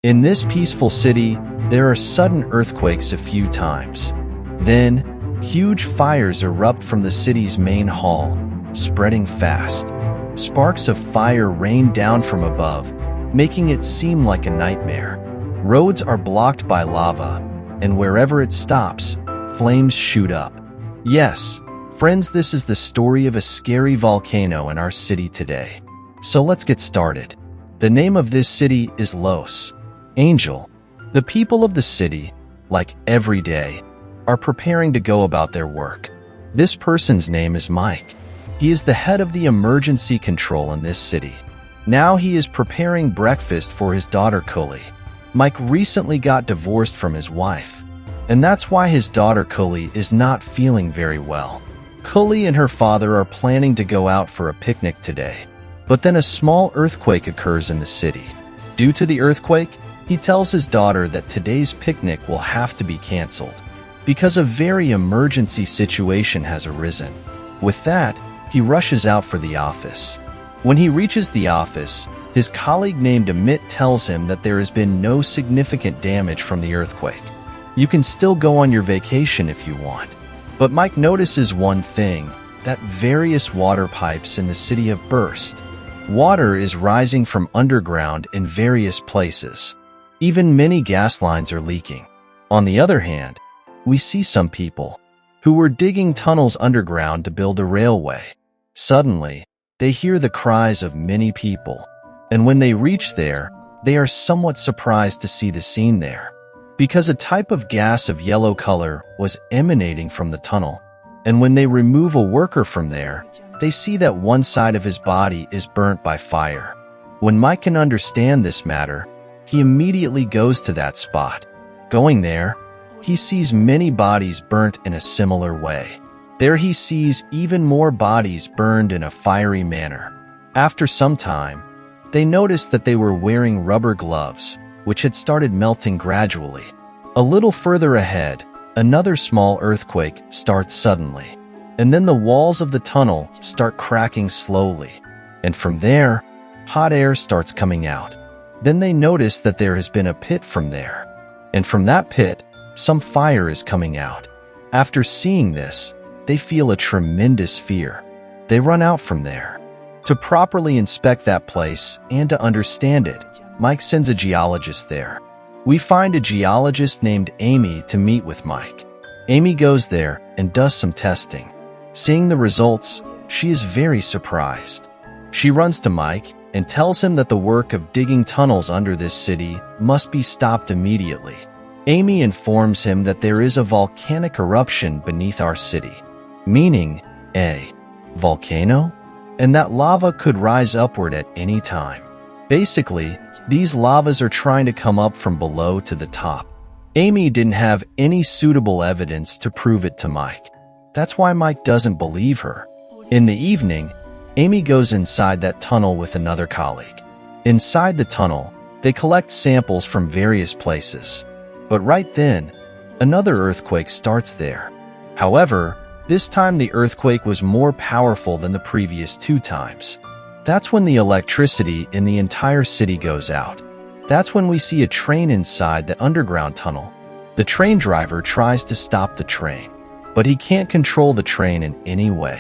In this peaceful city, there are sudden earthquakes a few times. Then, huge fires erupt from the city's main hall, spreading fast. Sparks of fire rain down from above, making it seem like a nightmare. Roads are blocked by lava, and wherever it stops, flames shoot up. Yes, friends, this is the story of a scary volcano in our city today. So let's get started. The name of this city is Los Angeles. The people of the city, like every day, are preparing to go about their work. This person's name is Mike. He is the head of the emergency control in this city. Now he is preparing breakfast for his daughter Kely. Mike recently got divorced from his wife, and that's why his daughter Kely is not feeling very well. Kely and her father are planning to go out for a picnic today, but then a small earthquake occurs in the city. Due to the earthquake, he tells his daughter that today's picnic will have to be canceled because a very emergency situation has arisen. With that, he rushes out for the office. When he reaches the office, his colleague named Amit tells him that there has been no significant damage from the earthquake. You can still go on your vacation if you want. But Mike notices one thing, that various water pipes in the city have burst. Water is rising from underground in various places. Even many gas lines are leaking. On the other hand, we see some people who were digging tunnels underground to build a railway. Suddenly, they hear the cries of many people, and when they reach there, they are somewhat surprised to see the scene there, because a type of gas of yellow color was emanating from the tunnel, and when they remove a worker from there, they see that one side of his body is burnt by fire. When Mike can understand this matter, he immediately goes to that spot. Going there, he sees many bodies burnt in a similar way. There he sees even more bodies burned in a fiery manner. After some time, they noticed that they were wearing rubber gloves, which had started melting gradually. A little further ahead, another small earthquake starts suddenly, and then the walls of the tunnel start cracking slowly, and from there, hot air starts coming out. Then they notice that there has been a pit from there, and from that pit, some fire is coming out. After seeing this, they feel a tremendous fear. They run out from there. To properly inspect that place and to understand it, Mike sends a geologist there. We find a geologist named Amy to meet with Mike. Amy goes there and does some testing. Seeing the results, she is very surprised. She runs to Mike and tells him that the work of digging tunnels under this city must be stopped immediately. Amy informs him that there is a volcanic eruption beneath our city, meaning a volcano, and that lava could rise upward at any time. Basically, these lavas are trying to come up from below to the top. Amy didn't have any suitable evidence to prove it to Mike. That's why Mike doesn't believe her. In the evening, Amy goes inside that tunnel with another colleague. Inside the tunnel, they collect samples from various places. But right then, another earthquake starts there. However, this time the earthquake was more powerful than the previous two times. That's when the electricity in the entire city goes out. That's when we see a train inside the underground tunnel. The train driver tries to stop the train, but he can't control the train in any way.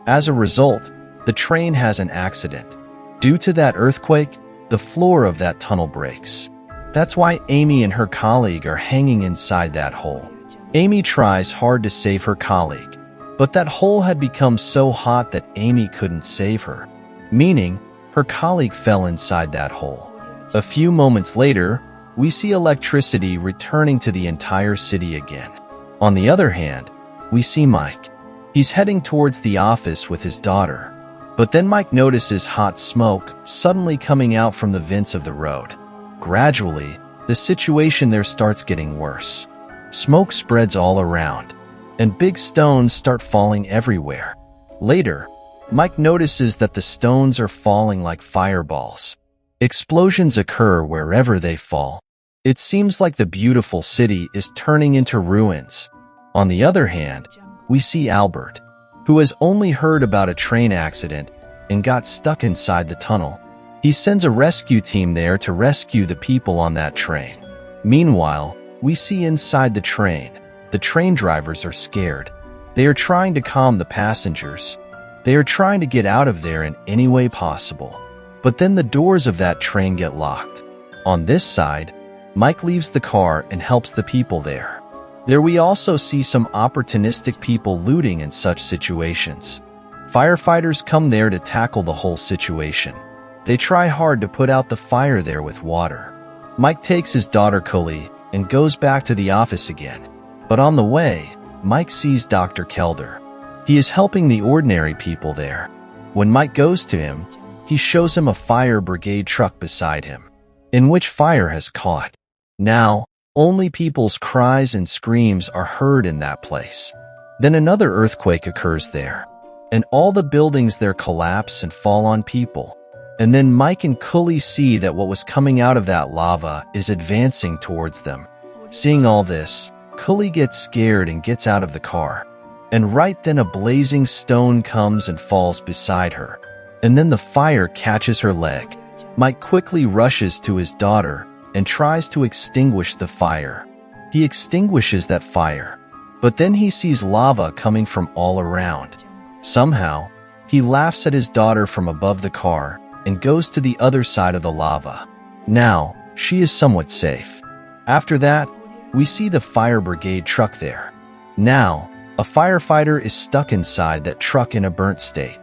As a result, the train has an accident. Due to that earthquake, the floor of that tunnel breaks. That's why Amy and her colleague are hanging inside that hole. Amy tries hard to save her colleague, but that hole had become so hot that Amy couldn't save her, meaning her colleague fell inside that hole. A few moments later, we see electricity returning to the entire city again. On the other hand, we see Mike. He's heading towards the office with his daughter. But then Mike notices hot smoke suddenly coming out from the vents of the road. Gradually, the situation there starts getting worse. Smoke spreads all around, and big stones start falling everywhere. Later, Mike notices that the stones are falling like fireballs. Explosions occur wherever they fall. It seems like the beautiful city is turning into ruins. On the other hand, we see Albert, who has only heard about a train accident and got stuck inside the tunnel. He sends a rescue team there to rescue the people on that train. Meanwhile, we see inside the train drivers are scared. They are trying to calm the passengers. They are trying to get out of there in any way possible. But then the doors of that train get locked. On this side, Mike leaves the car and helps the people there. There we also see some opportunistic people looting in such situations. Firefighters come there to tackle the whole situation. They try hard to put out the fire there with water. Mike takes his daughter Kely and goes back to the office again. But on the way, Mike sees Dr. Kelder. He is helping the ordinary people there. When Mike goes to him, he shows him a fire brigade truck beside him, in which fire has caught. Now, only people's cries and screams are heard in that place. Then another earthquake occurs there, and all the buildings there collapse and fall on people. And then Mike and Kely see that what was coming out of that lava is advancing towards them. Seeing all this, Kely gets scared and gets out of the car. And right then a blazing stone comes and falls beside her. And then the fire catches her leg. Mike quickly rushes to his daughter and tries to extinguish the fire. He extinguishes that fire, but then he sees lava coming from all around. Somehow, he laughs at his daughter from above the car and goes to the other side of the lava. Now, she is somewhat safe. After that, we see the fire brigade truck there. Now, a firefighter is stuck inside that truck in a burnt state.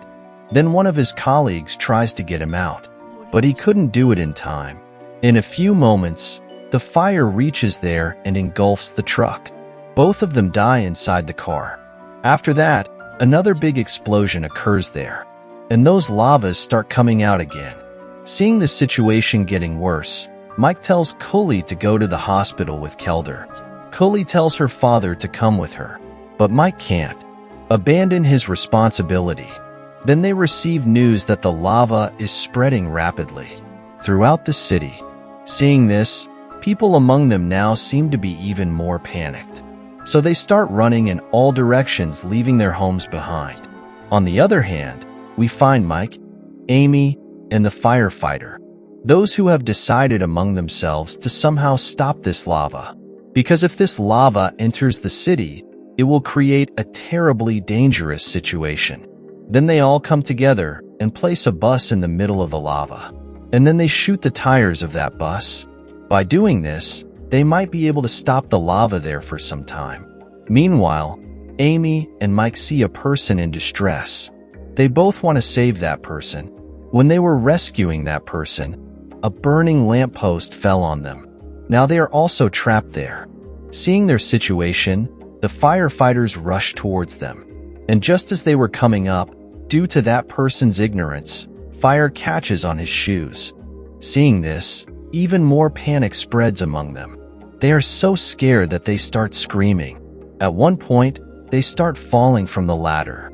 Then one of his colleagues tries to get him out, but he couldn't do it in time. In a few moments, the fire reaches there and engulfs the truck. Both of them die inside the car. After that, another big explosion occurs there, and those lavas start coming out again. Seeing the situation getting worse, Mike tells Kely to go to the hospital with Kelder. Kely tells her father to come with her, but Mike can't. Abandon his responsibility. Then they receive news that the lava is spreading rapidly throughout the city. Seeing this, people among them now seem to be even more panicked. So they start running in all directions, leaving their homes behind. On the other hand, we find Mike, Amy, and the firefighter, those who have decided among themselves to somehow stop this lava. Because if this lava enters the city, it will create a terribly dangerous situation. Then they all come together and place a bus in the middle of the lava. And then they shoot the tires of that bus. By doing this, they might be able to stop the lava there for some time. Meanwhile, Amy and Mike see a person in distress. They both want to save that person. When they were rescuing that person, a burning lamppost fell on them. Now they are also trapped there. Seeing their situation, the firefighters rush towards them. And just as they were coming up, due to that person's ignorance, fire catches on his shoes. Seeing this, even more panic spreads among them. They are so scared that they start screaming. At one point, they start falling from the ladder.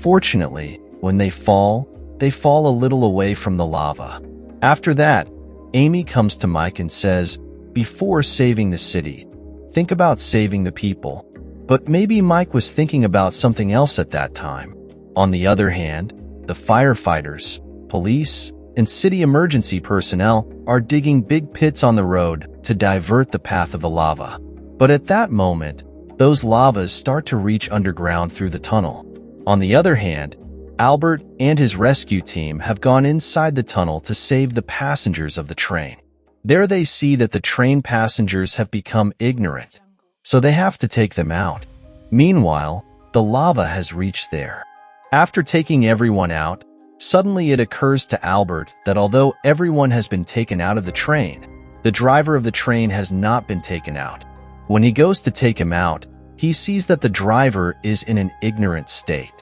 Fortunately, when they fall a little away from the lava. After that, Amy comes to Mike and says, "Before saving the city, think about saving the people." But maybe Mike was thinking about something else at that time. On the other hand, the firefighters, police, and city emergency personnel are digging big pits on the road to divert the path of the lava. But at that moment, those lavas start to reach underground through the tunnel. On the other hand, Albert and his rescue team have gone inside the tunnel to save the passengers of the train. There they see that the train passengers have become ignorant, so they have to take them out. Meanwhile, the lava has reached there. After taking everyone out, suddenly it occurs to Albert that although everyone has been taken out of the train, the driver of the train has not been taken out. When he goes to take him out, he sees that the driver is in an ignorant state.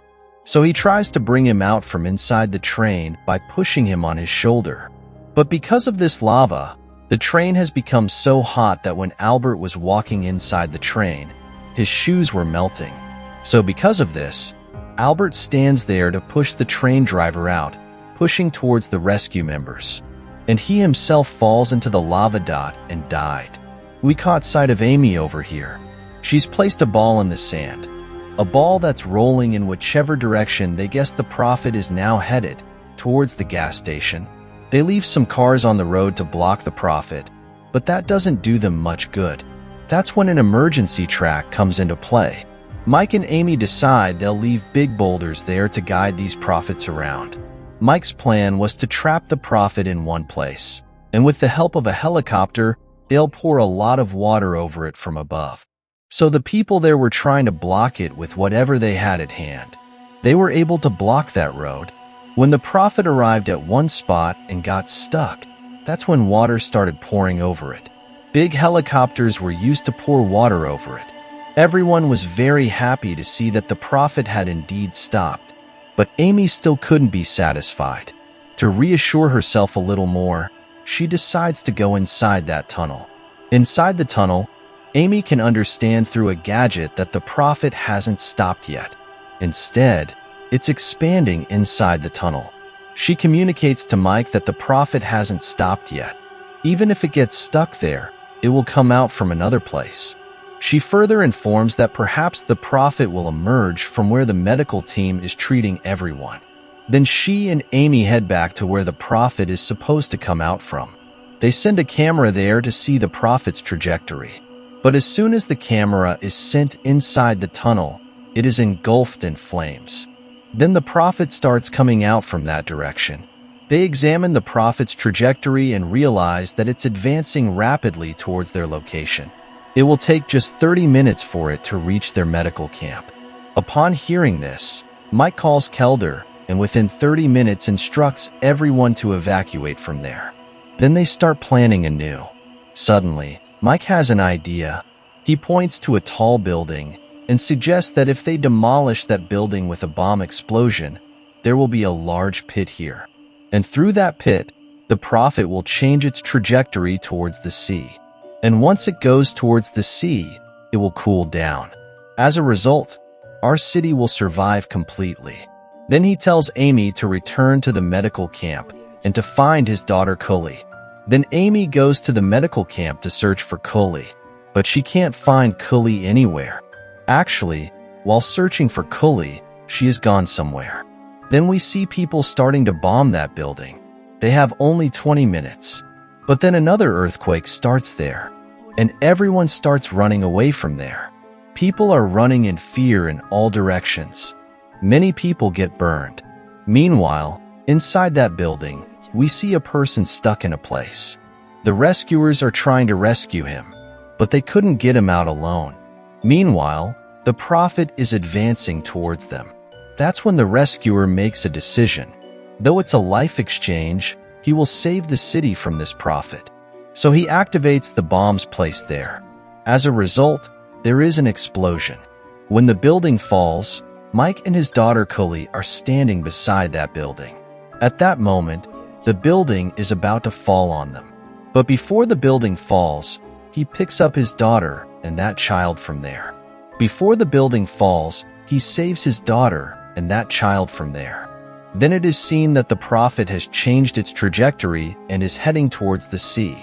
So he tries to bring him out from inside the train by pushing him on his shoulder. But because of this lava, the train has become so hot that when Albert was walking inside the train, his shoes were melting. So because of this, Albert stands there to push the train driver out, pushing towards the rescue members. And he himself falls into the lava dot and died. We caught sight of Amy over here. She's placed a ball in the sand. A ball that's rolling in whichever direction they guess the prophet is now headed, towards the gas station. They leave some cars on the road to block the Prophet, but that doesn't do them much good. That's when an emergency track comes into play. Mike and Amy decide they'll leave big boulders there to guide these Prophets around. Mike's plan was to trap the Prophet in one place, and with the help of a helicopter, they'll pour a lot of water over it from above. So the people there were trying to block it with whatever they had at hand. They were able to block that road. When the Prophet arrived at one spot and got stuck, that's when water started pouring over it. Big helicopters were used to pour water over it. Everyone was very happy to see that the Prophet had indeed stopped, but Amy still couldn't be satisfied. To reassure herself a little more, she decides to go inside that tunnel. Inside the tunnel, Amy can understand through a gadget that the Prophet hasn't stopped yet. Instead, it's expanding inside the tunnel. She communicates to Mike that the Prophet hasn't stopped yet. Even if it gets stuck there, it will come out from another place. She further informs that perhaps the Prophet will emerge from where the medical team is treating everyone. Then she and Amy head back to where the Prophet is supposed to come out from. They send a camera there to see the Prophet's trajectory. But as soon as the camera is sent inside the tunnel, it is engulfed in flames. Then the Prophet starts coming out from that direction. They examine the Prophet's trajectory and realize that it's advancing rapidly towards their location. It will take just 30 minutes for it to reach their medical camp. Upon hearing this, Mike calls Kely and within 30 minutes instructs everyone to evacuate from there. Then they start planning anew. Suddenly, Mike has an idea. He points to a tall building and suggests that if they demolish that building with a bomb explosion, there will be a large pit here. And through that pit, the Prophet will change its trajectory towards the sea. And once it goes towards the sea, it will cool down. As a result, our city will survive completely. Then he tells Amy to return to the medical camp and to find his daughter Kely. Then Amy goes to the medical camp to search for Kely, but she can't find Kely anywhere. Actually, while searching for Kely, she has gone somewhere. Then we see people starting to bomb that building. They have only 20 minutes. But then another earthquake starts there, and everyone starts running away from there. People are running in fear in all directions. Many people get burned. Meanwhile, inside that building, we see a person stuck in a place. The rescuers are trying to rescue him, but they couldn't get him out alone. Meanwhile, the Prophet is advancing towards them. That's when the rescuer makes a decision. Though it's a life exchange, he will save the city from this Prophet. So he activates the bombs placed there. As a result, there is an explosion. When the building falls, Mike and his daughter Kely are standing beside that building. At that moment, the building is about to fall on them. But before the building falls, he picks up his daughter and that child from there. Before the building falls, he saves his daughter and that child from there. Then it is seen that the Prophet has changed its trajectory and is heading towards the sea.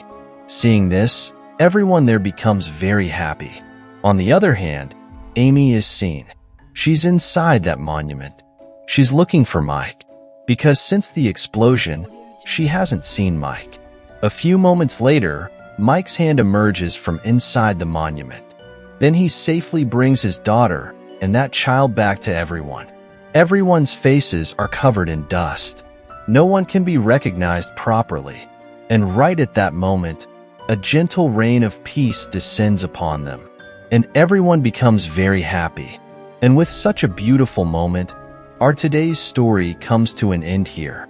Seeing this, everyone there becomes very happy. On the other hand, Amy is seen. She's inside that monument. She's looking for Mike, because since the explosion, she hasn't seen Mike. A few moments later, Mike's hand emerges from inside the monument. Then he safely brings his daughter and that child back to everyone. Everyone's faces are covered in dust. No one can be recognized properly. And right at that moment, a gentle rain of peace descends upon them, and everyone becomes very happy. And with such a beautiful moment, our today's story comes to an end here.